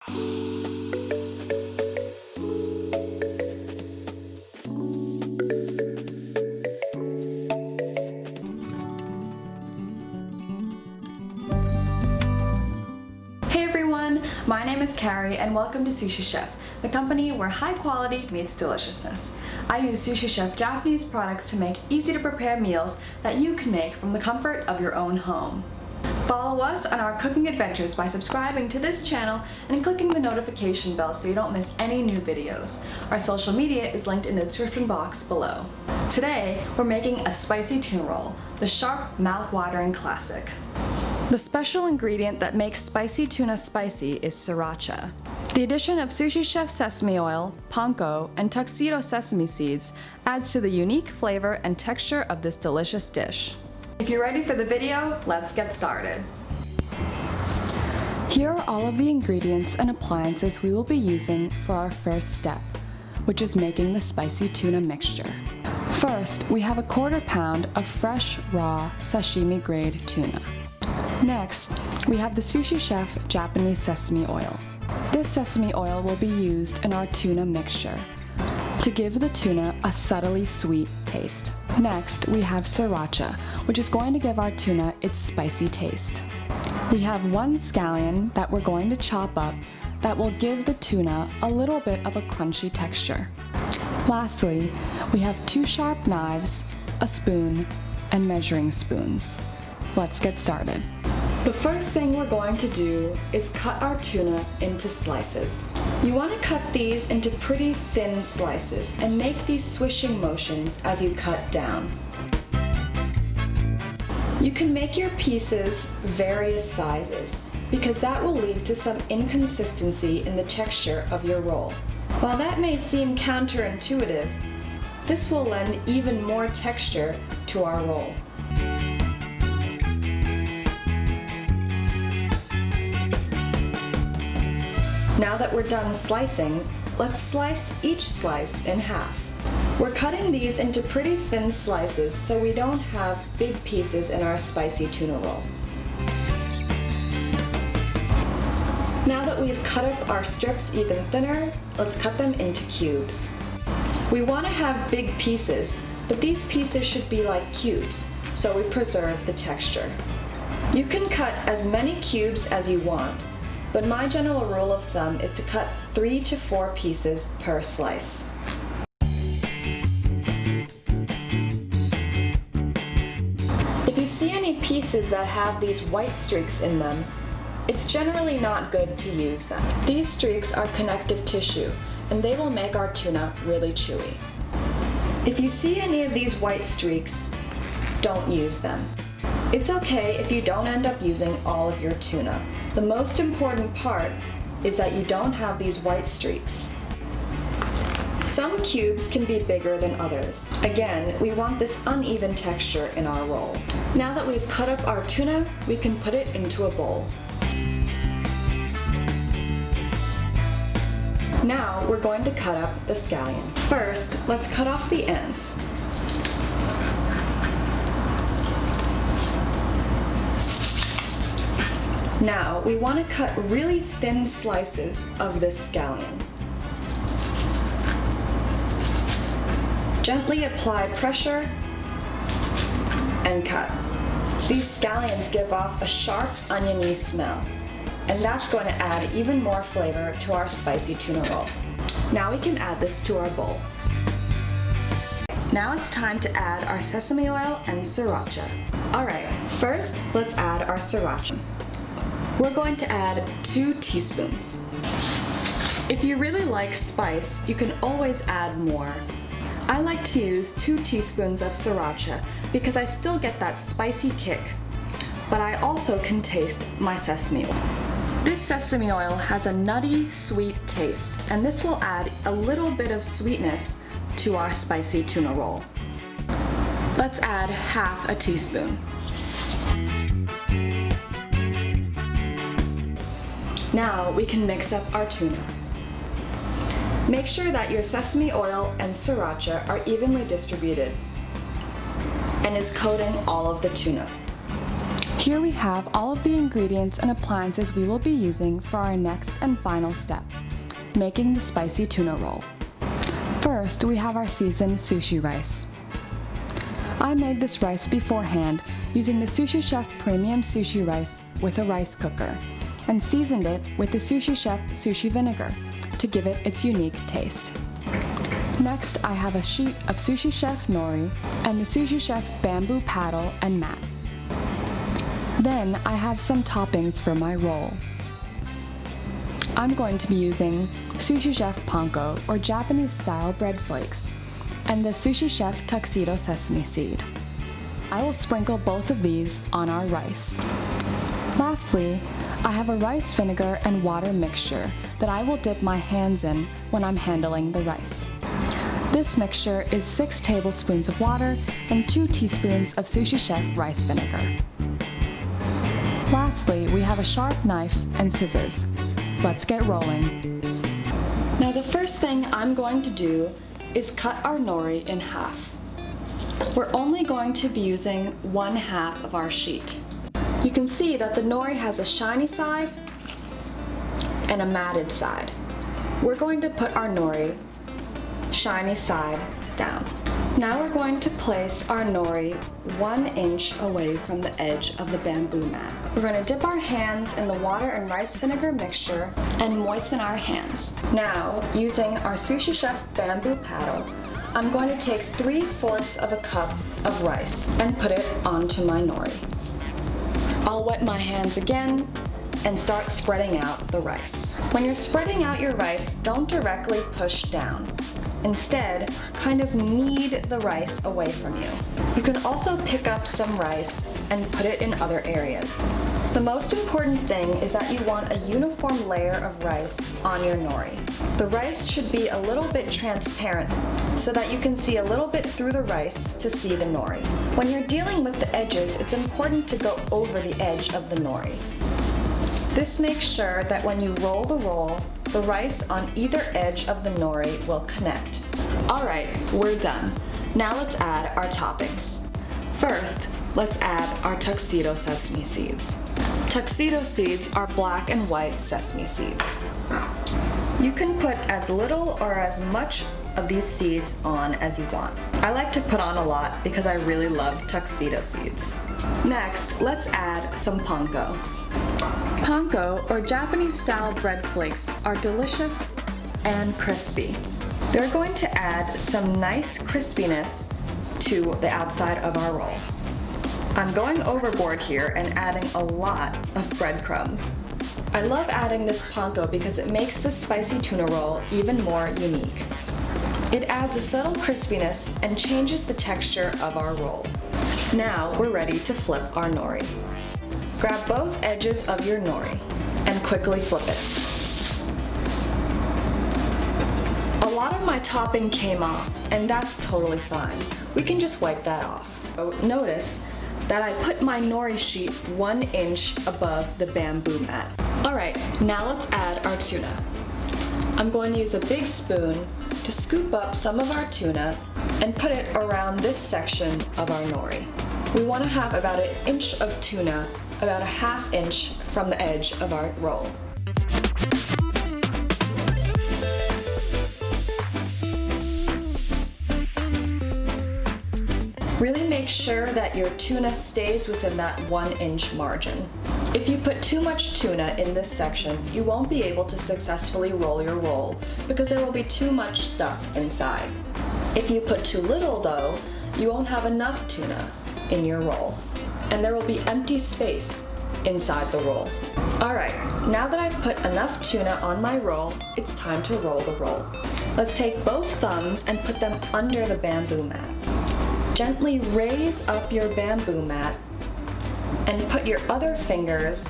Hey everyone, my name is Carrie and welcome to Sushi Chef, the company where high quality meets deliciousness. I use Sushi Chef Japanese products to make easy to prepare meals that you can make from the comfort of your own home. Follow us on our cooking adventures by subscribing to this channel and clicking the notification bell so you don't miss any new videos. Our social media is linked in the description box below. Today, we're making a spicy tuna roll, the sharp, mouth-watering classic. The special ingredient that makes spicy tuna spicy is sriracha. The addition of Sushi Chef Sesame Oil, Panko, and Tuxedo sesame seeds adds to the unique flavor and texture of this delicious dish. If you're ready for the video, let's get started. Here are all of the ingredients and appliances we will be using for our first step, which is making the spicy tuna mixture. First, we have a 1/4 pound of fresh, raw, sashimi-grade tuna. Next, we have the Sushi Chef Japanese Sesame Oil. This sesame oil will be used in our tuna mixture to give the tuna a subtly sweet taste. Next, we have sriracha, which is going to give our tuna its spicy taste. We have 1 scallion that we're going to chop up that will give the tuna a little bit of a crunchy texture. Lastly, we have 2 sharp knives, a spoon, and measuring spoons. Let's get started. The first thing we're going to do is cut our tuna into slices. You want to cut these into pretty thin slices and make these swishing motions as you cut down. You can make your pieces various sizes because that will lead to some inconsistency in the texture of your roll. While that may seem counterintuitive, this will lend even more texture to our roll. Now that we're done slicing, let's slice each slice in half. We're cutting these into pretty thin slices so we don't have big pieces in our spicy tuna roll. Now that we've cut up our strips even thinner, let's cut them into cubes. We want to have big pieces, but these pieces should be like cubes, so we preserve the texture. You can cut as many cubes as you want, but my general rule of thumb is to cut 3 to 4 pieces per slice. If you see any pieces that have these white streaks in them, it's generally not good to use them. These streaks are connective tissue, and they will make our tuna really chewy. If you see any of these white streaks, don't use them. It's okay if you don't end up using all of your tuna. The most important part is that you don't have these white streaks. Some cubes can be bigger than others. Again, we want this uneven texture in our roll. Now that we've cut up our tuna, we can put it into a bowl. Now we're going to cut up the scallion. First, let's cut off the ends. Now, we want to cut really thin slices of this scallion. Gently apply pressure and cut. These scallions give off a sharp, oniony smell, and that's going to add even more flavor to our spicy tuna roll. Now we can add this to our bowl. Now it's time to add our sesame oil and sriracha. Alright, first let's add our sriracha. We're going to add 2 teaspoons. If you really like spice, you can always add more. I like to use 2 teaspoons of sriracha because I still get that spicy kick, but I also can taste my sesame oil. This sesame oil has a nutty, sweet taste, and this will add a little bit of sweetness to our spicy tuna roll. Let's add 1/2 teaspoon. Now we can mix up our tuna. Make sure that your sesame oil and sriracha are evenly distributed and is coating all of the tuna. Here we have all of the ingredients and appliances we will be using for our next and final step, making the spicy tuna roll. First, we have our seasoned sushi rice. I made this rice beforehand using the Sushi Chef Premium Sushi Rice with a rice cooker and seasoned it with the Sushi Chef Sushi Vinegar to give it its unique taste. Next, I have a sheet of Sushi Chef Nori and the Sushi Chef Bamboo Paddle and Mat. Then I have some toppings for my roll. I'm going to be using Sushi Chef Panko or Japanese style bread flakes and the Sushi Chef Tuxedo sesame seed. I will sprinkle both of these on our rice. Lastly, I have a rice vinegar and water mixture that I will dip my hands in when I'm handling the rice. This mixture is 6 tablespoons of water and 2 teaspoons of Sushi Chef rice vinegar. Lastly, we have a sharp knife and scissors. Let's get rolling. Now the first thing I'm going to do is cut our nori in half. We're only going to be using 1/2 of our sheet. You can see that the nori has a shiny side and a matted side. We're going to put our nori shiny side down. Now we're going to place our nori 1 inch away from the edge of the bamboo mat. We're going to dip our hands in the water and rice vinegar mixture and moisten our hands. Now, using our Sushi Chef Bamboo Paddle, I'm going to take 3/4 of a cup of rice and put it onto my nori. I'll wet my hands again and start spreading out the rice. When you're spreading out your rice, don't directly push down. Instead, kind of knead the rice away from you. You can also pick up some rice and put it in other areas. The most important thing is that you want a uniform layer of rice on your nori. The rice should be a little bit transparent so that you can see a little bit through the rice to see the nori. When you're dealing with the edges, it's important to go over the edge of the nori. This makes sure that when you roll the roll, the rice on either edge of the nori will connect. Alright, we're done. Now let's add our toppings. First, let's add our Tuxedo sesame seeds. Tuxedo seeds are black and white sesame seeds. You can put as little or as much of these seeds on as you want. I like to put on a lot because I really love Tuxedo seeds. Next, let's add some panko. Panko, or Japanese-style bread flakes, are delicious and crispy. They're going to add some nice crispiness to the outside of our roll. I'm going overboard here and adding a lot of breadcrumbs. I love adding this panko because it makes the spicy tuna roll even more unique. It adds a subtle crispiness and changes the texture of our roll. Now we're ready to flip our nori. Grab both edges of your nori and quickly flip it. A lot of my topping came off, and that's totally fine. We can just wipe that off. So notice that I put my nori sheet 1 inch above the bamboo mat. Alright, now let's add our tuna. I'm going to use a big spoon to scoop up some of our tuna and put it around this section of our nori. We want to have about 1 inch of tuna, about 1/2 inch from the edge of our roll. Really make sure that your tuna stays within that 1 inch margin. If you put too much tuna in this section, you won't be able to successfully roll your roll because there will be too much stuff inside. If you put too little though, you won't have enough tuna in your roll, and there will be empty space inside the roll. Alright, now that I've put enough tuna on my roll, it's time to roll the roll. Let's take both thumbs and put them under the bamboo mat. Gently raise up your bamboo mat and put your other fingers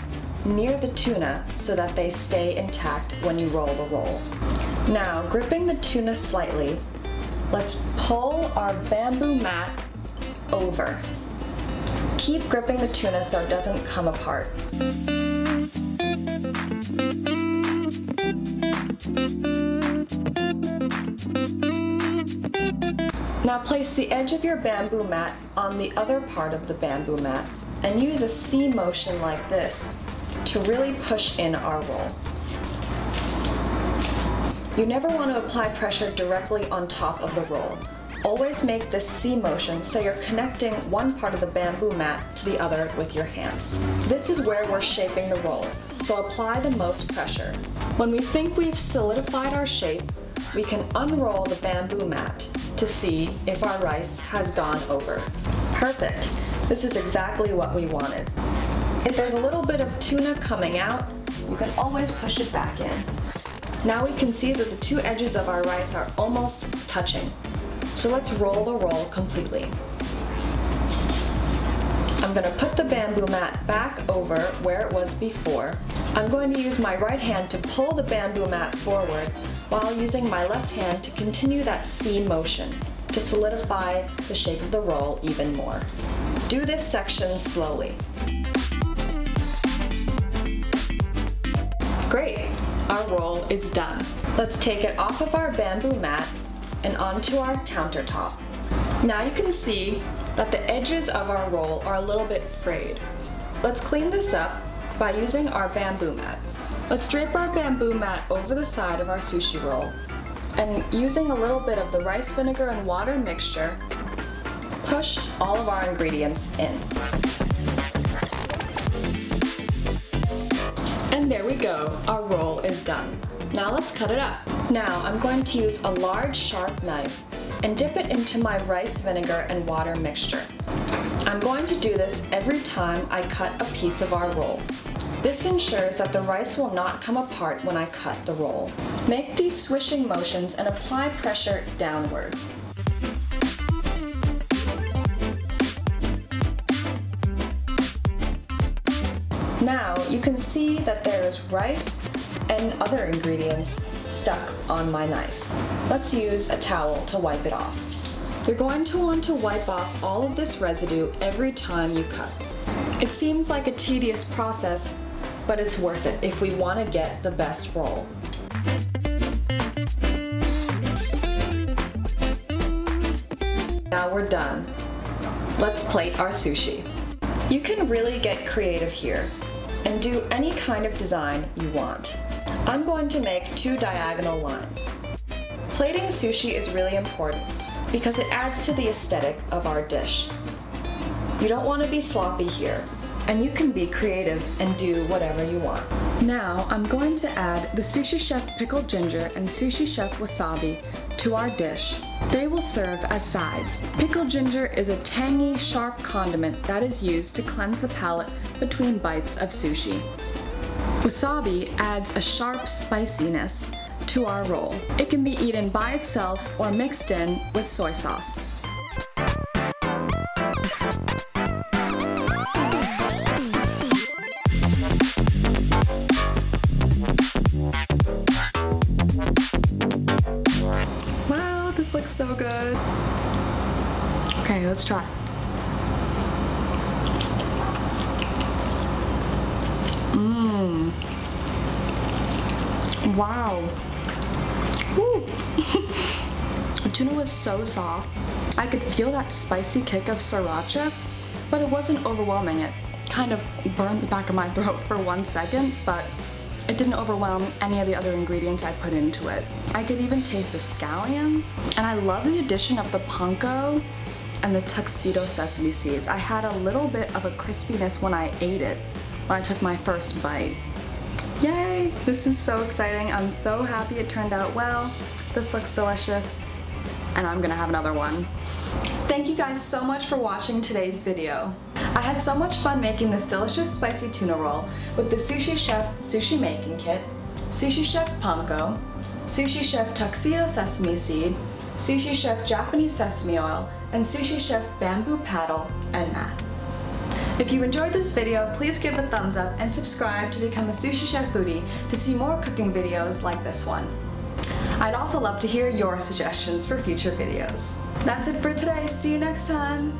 near the tuna so that they stay intact when you roll the roll. Now, gripping the tuna slightly, let's pull our bamboo mat over. Keep gripping the tuna so it doesn't come apart. Now place the edge of your bamboo mat on the other part of the bamboo mat and use a C motion like this to really push in our roll. You never want to apply pressure directly on top of the roll. Always make this C motion so you're connecting one part of the bamboo mat to the other with your hands. This is where we're shaping the roll, so apply the most pressure. When we think we've solidified our shape, we can unroll the bamboo mat to see if our rice has gone over. Perfect! This is exactly what we wanted. If there's a little bit of tuna coming out, you can always push it back in. Now we can see that the two edges of our rice are almost touching. So let's roll the roll completely. I'm going to put the bamboo mat back over where it was before. I'm going to use my right hand to pull the bamboo mat forward while using my left hand to continue that C motion to solidify the shape of the roll even more. Do this section slowly. Great! Our roll is done. Let's take it off of our bamboo mat and onto our countertop. Now you can see that the edges of our roll are a little bit frayed. Let's clean this up by using our bamboo mat. Let's drape our bamboo mat over the side of our sushi roll and using a little bit of the rice vinegar and water mixture, push all of our ingredients in. And there we go, our roll is done. Now let's cut it up. Now I'm going to use a large sharp knife and dip it into my rice vinegar and water mixture. I'm going to do this every time I cut a piece of our roll. This ensures that the rice will not come apart when I cut the roll. Make these swishing motions and apply pressure downward. Now you can see that there is rice and other ingredients stuck on my knife. Let's use a towel to wipe it off. You're going to want to wipe off all of this residue every time you cut. It seems like a tedious process, but it's worth it if we want to get the best roll. Now we're done. Let's plate our sushi. You can really get creative here and do any kind of design you want. I'm going to make 2 diagonal lines. Plating sushi is really important because it adds to the aesthetic of our dish. You don't want to be sloppy here, and you can be creative and do whatever you want. Now I'm going to add the Sushi Chef Pickled Ginger and Sushi Chef Wasabi to our dish. They will serve as sides. Pickled ginger is a tangy, sharp condiment that is used to cleanse the palate between bites of sushi. Wasabi adds a sharp spiciness to our roll. It can be eaten by itself or mixed in with soy sauce. Wow, this looks so good. Okay, let's try. Wow. Woo. The tuna was so soft. I could feel that spicy kick of sriracha, but it wasn't overwhelming. It kind of burned the back of my throat for 1 second, but it didn't overwhelm any of the other ingredients I put into it. I could even taste the scallions, and I love the addition of the panko and the Tuxedo sesame seeds. I had a little bit of a crispiness when I ate it, when I took my first bite. Yay! This is so exciting. I'm so happy it turned out well. This looks delicious, and I'm gonna have another one. Thank you guys so much for watching today's video. I had so much fun making this delicious spicy tuna roll with the Sushi Chef Sushi Making Kit, Sushi Chef Panko, Sushi Chef Tuxedo Sesame Seed, Sushi Chef Japanese Sesame Oil, and Sushi Chef Bamboo Paddle and Mat. If you enjoyed this video, please give it a thumbs up and subscribe to become a Sushi Chef foodie to see more cooking videos like this one. I'd also love to hear your suggestions for future videos. That's it for today. See you next time.